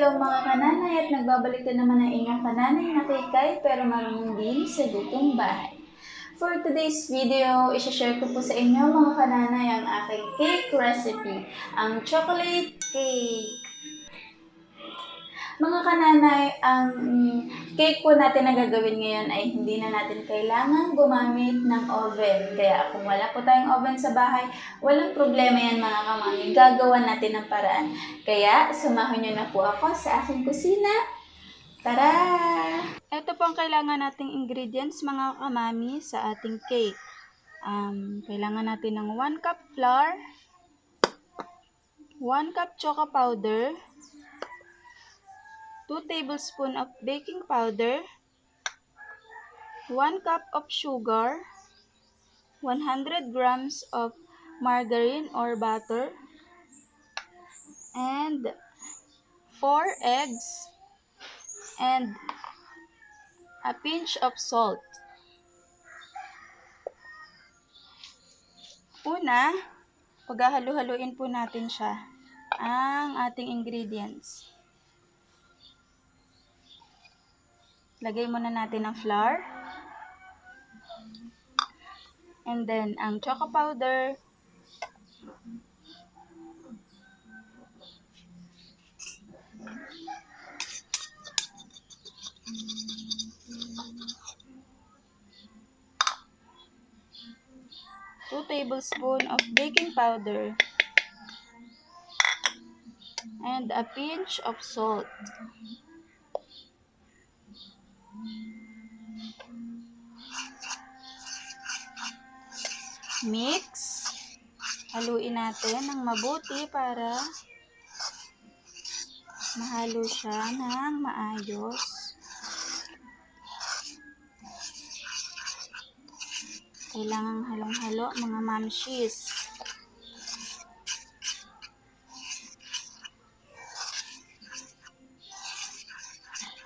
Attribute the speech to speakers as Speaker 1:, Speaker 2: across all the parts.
Speaker 1: Hello mga kananay at nagbabalik na naman ang inyong kananay na kay pero marunong din sa lutong bahay. For today's video, isashare ko po sa inyo mga kananay ang aking cake recipe, ang chocolate cake. Mga kananay, ang cake po natin na gagawin ngayon ay hindi na natin kailangan gumamit ng oven. Kaya kung wala po tayong oven sa bahay, walang problema yan mga kamami. Gagawa natin ng paraan. Kaya samahan nyo na po ako sa aking kusina. Tara! Ito po ang kailangan nating ingredients mga kamami sa ating cake. Kailangan natin ng 1 cup flour, 1 cup choco powder, 2 tablespoons of baking powder, 1 cup of sugar, 100 grams of margarine or butter, and 4 eggs, and a pinch of salt. Una, paghahalu-haluin po natin siya, ang ating ingredients. Lagay muna natin ang flour. And then, ang choco powder. Two tablespoons of baking powder. And a pinch of salt. Mix. Haluin natin ng mabuti para mahalo siya ng maayos. Kailangang halong-halo mga mamshis.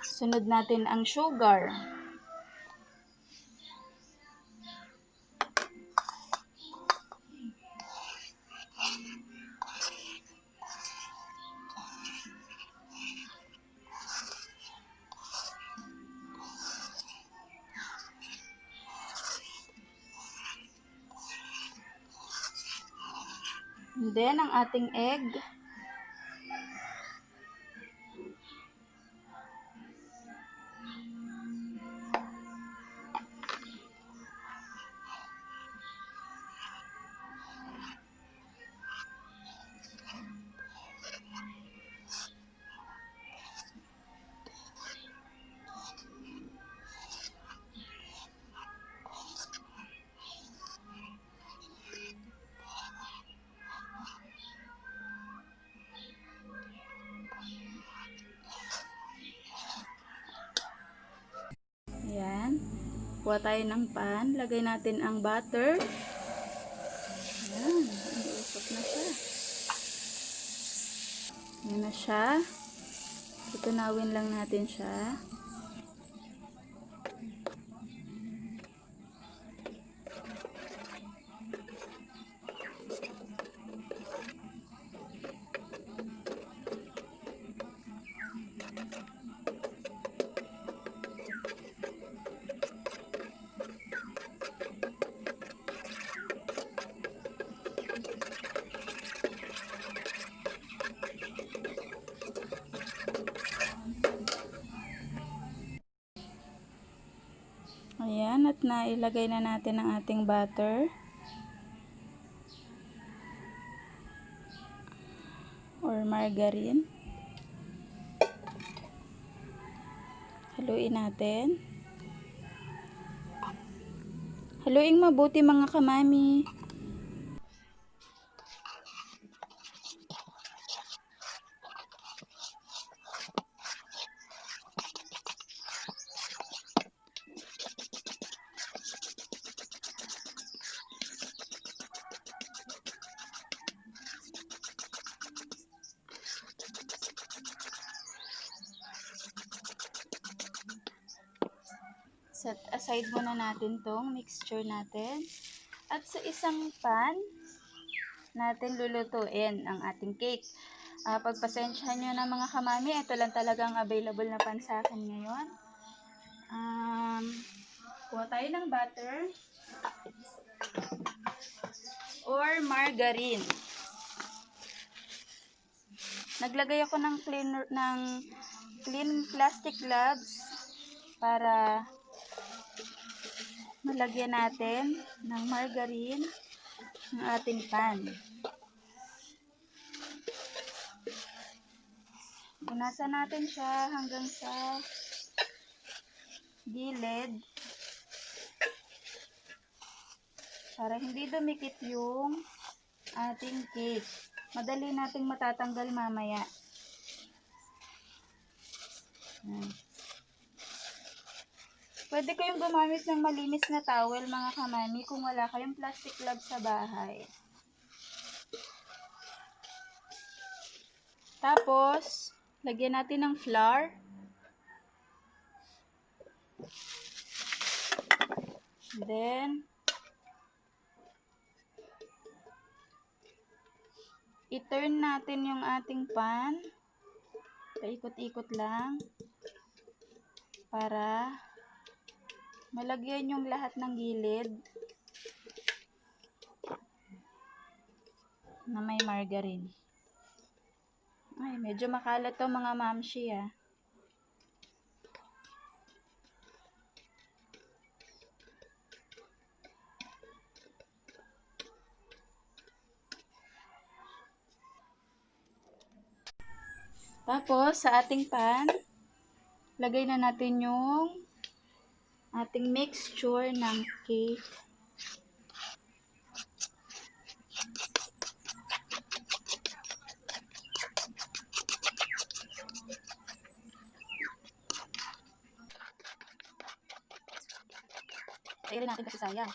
Speaker 1: Sunod natin ang sugar. And then, ang ating egg. Ayan. Kuha tayo ng pan. Lagay natin ang butter. Ayan. Iusok na siya. Ayan na siya. Tutunawin lang natin siya. Ayan, at nailagay na natin ang ating butter. Or margarine. Haluin natin. Haluin mabuti mga kamami. Set aside muna natin tong mixture natin. At sa isang pan natin lulutuin ang ating cake. Pagpasensyahan nyo na mga kamami, ito lang talagang available na pan sa akin ngayon. Kuha tayo ng butter or margarine. Naglagay ako ng clean plastic gloves para malagyan natin ng margarine ng ating pan. Punasan natin siya hanggang sa gilid para hindi dumikit yung ating cake. Madali nating matatanggal mamaya. Pwede kayong gumamit ng malinis na towel mga kamami kung wala kayong plastic glove sa bahay. Tapos, lagyan natin ng flour. Then, i-turn natin yung ating pan. Paikot-ikot lang para malagyan yung lahat ng gilid na may margarine. Ay, medyo makalat to mga mamshi ah. Tapos, sa ating pan, lagay na natin yung ating mixture ng cake. Lagyan natin kasi sayang.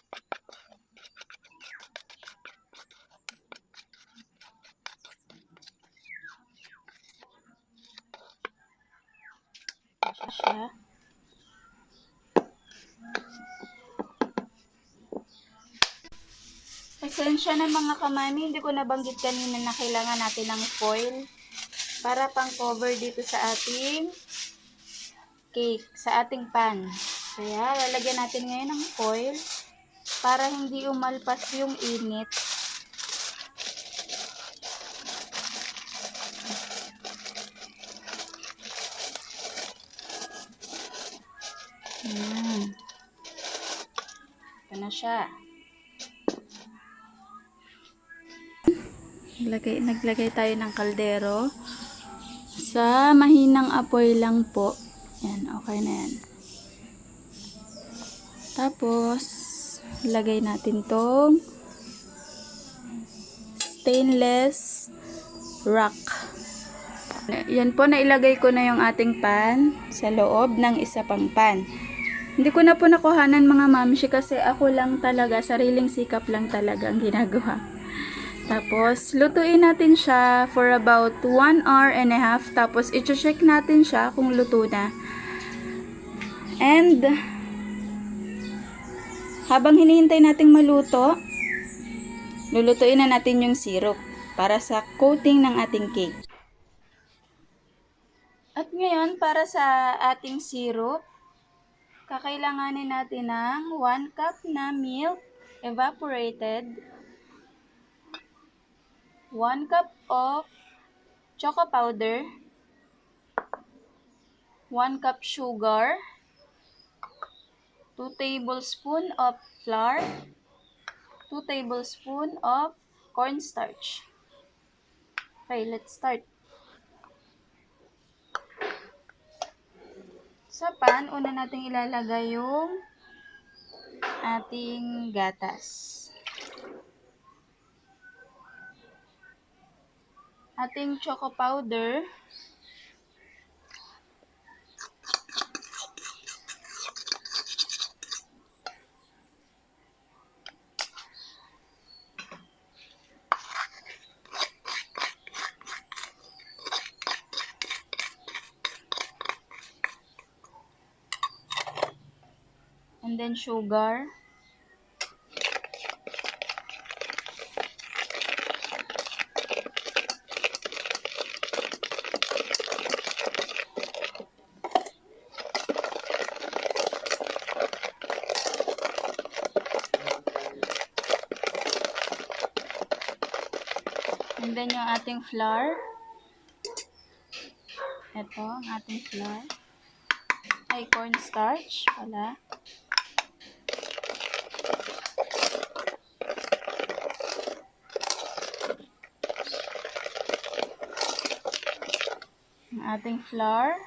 Speaker 1: Siya. Pasensya na mga kamami, hindi ko nabanggit kanina na kailangan natin ng foil para pang cover dito sa ating cake, sa ating pan. Kaya lalagyan natin ngayon ng foil para hindi umalpas yung init. Ito na siya. Naglagay tayo ng kaldero. Sa mahinang apoy lang po. Yan, okay na yan. Tapos, lagay natin tong stainless rack. Yan po, nailagay ko na yung ating pan sa loob ng isa pang pan. Hindi ko na po nakuhanan mga mamshi kasi ako lang talaga, sariling sikap lang talaga ang ginagawa. Tapos, lutuin natin siya for about 1 hour and a half. Tapos, i-check natin siya kung luto na. And, habang hinihintay nating maluto, lulutuin na natin yung syrup para sa coating ng ating cake. At ngayon, para sa ating syrup, kakailanganin natin ng 1 cup na milk, evaporated, 1 cup of choco powder, 1 cup sugar, 2 tablespoons of flour, 2 tablespoons of cornstarch. Okay, let's start. Sa pan, una nating ilalagay yung ating gatas. Ating choco powder. And then sugar. And then yung ating flour. Ito, ang ating flour. Ay, cornstarch pala. Ang ating flour.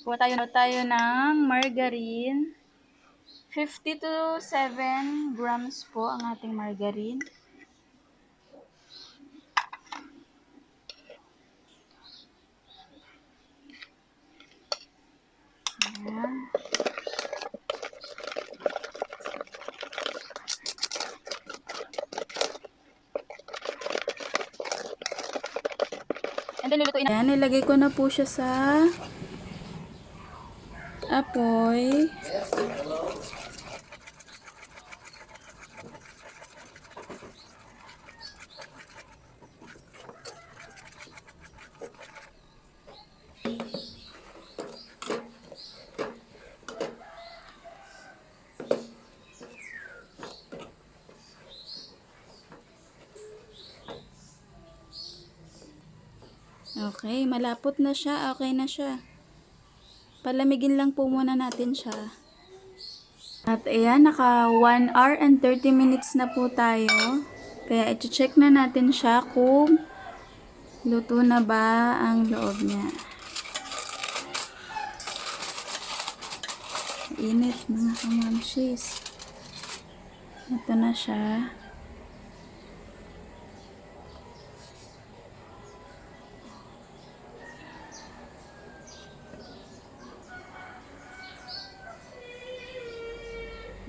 Speaker 1: Kuha tayo ng margarine. 50 to 7 grams po ang ating margarine. Ayan. And then lulutuin na. Ayan, nilagay ko na po siya sa apoy. Okay, malapot na siya. Okay na siya. Palamigin lang po muna natin siya. At ayan, naka 1 hour and 30 minutes na po tayo. Kaya i-check na natin siya kung luto na ba ang loob niya. Init mga kamamshis. Ito na siya.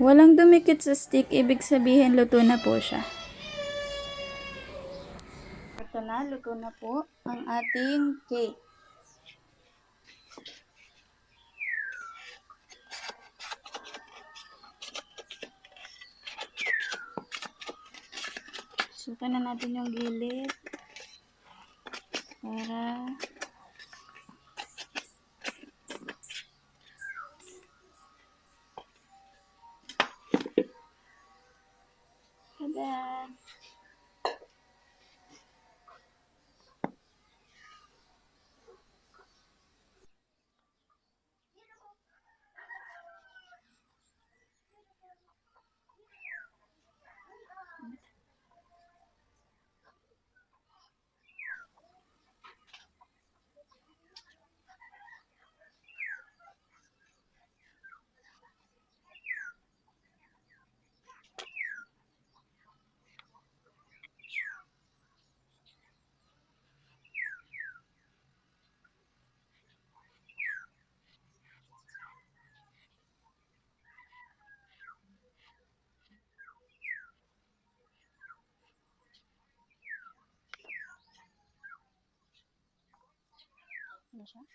Speaker 1: Walang dumikit sa stick, ibig sabihin luto na po siya. Ito na, luto na po ang ating cake. Sukan na natin yung gilid para tada! Ano siya?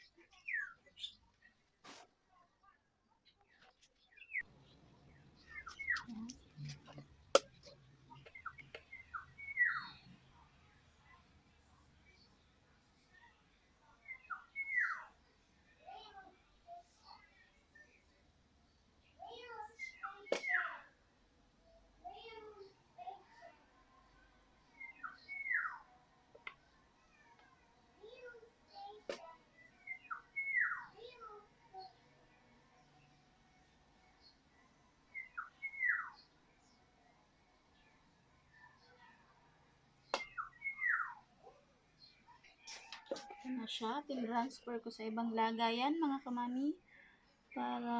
Speaker 1: Ito na siya. Tin-transfer ko sa ibang lagayan mga kamami para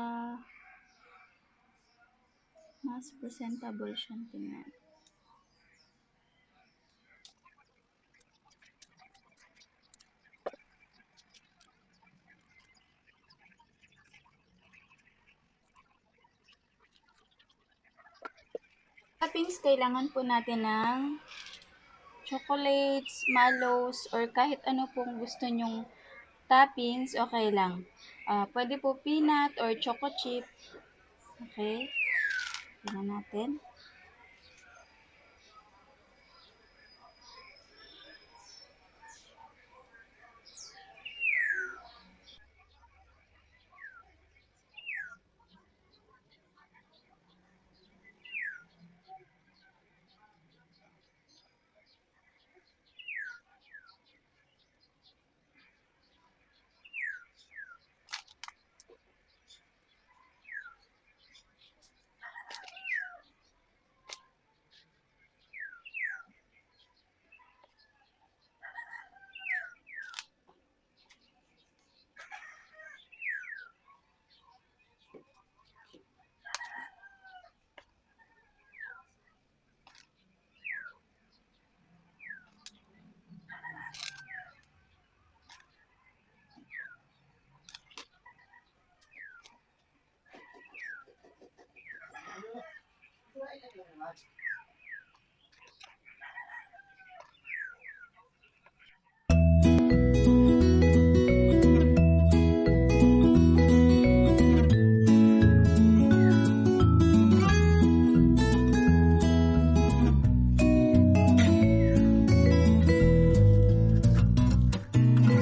Speaker 1: mas presentable siyang tingnan. Toppings, kailangan po natin ng chocolates, mallows, or kahit ano pong gusto nyong toppings, okay lang. Pwede po peanut or choco chip. Okay. Tingnan natin.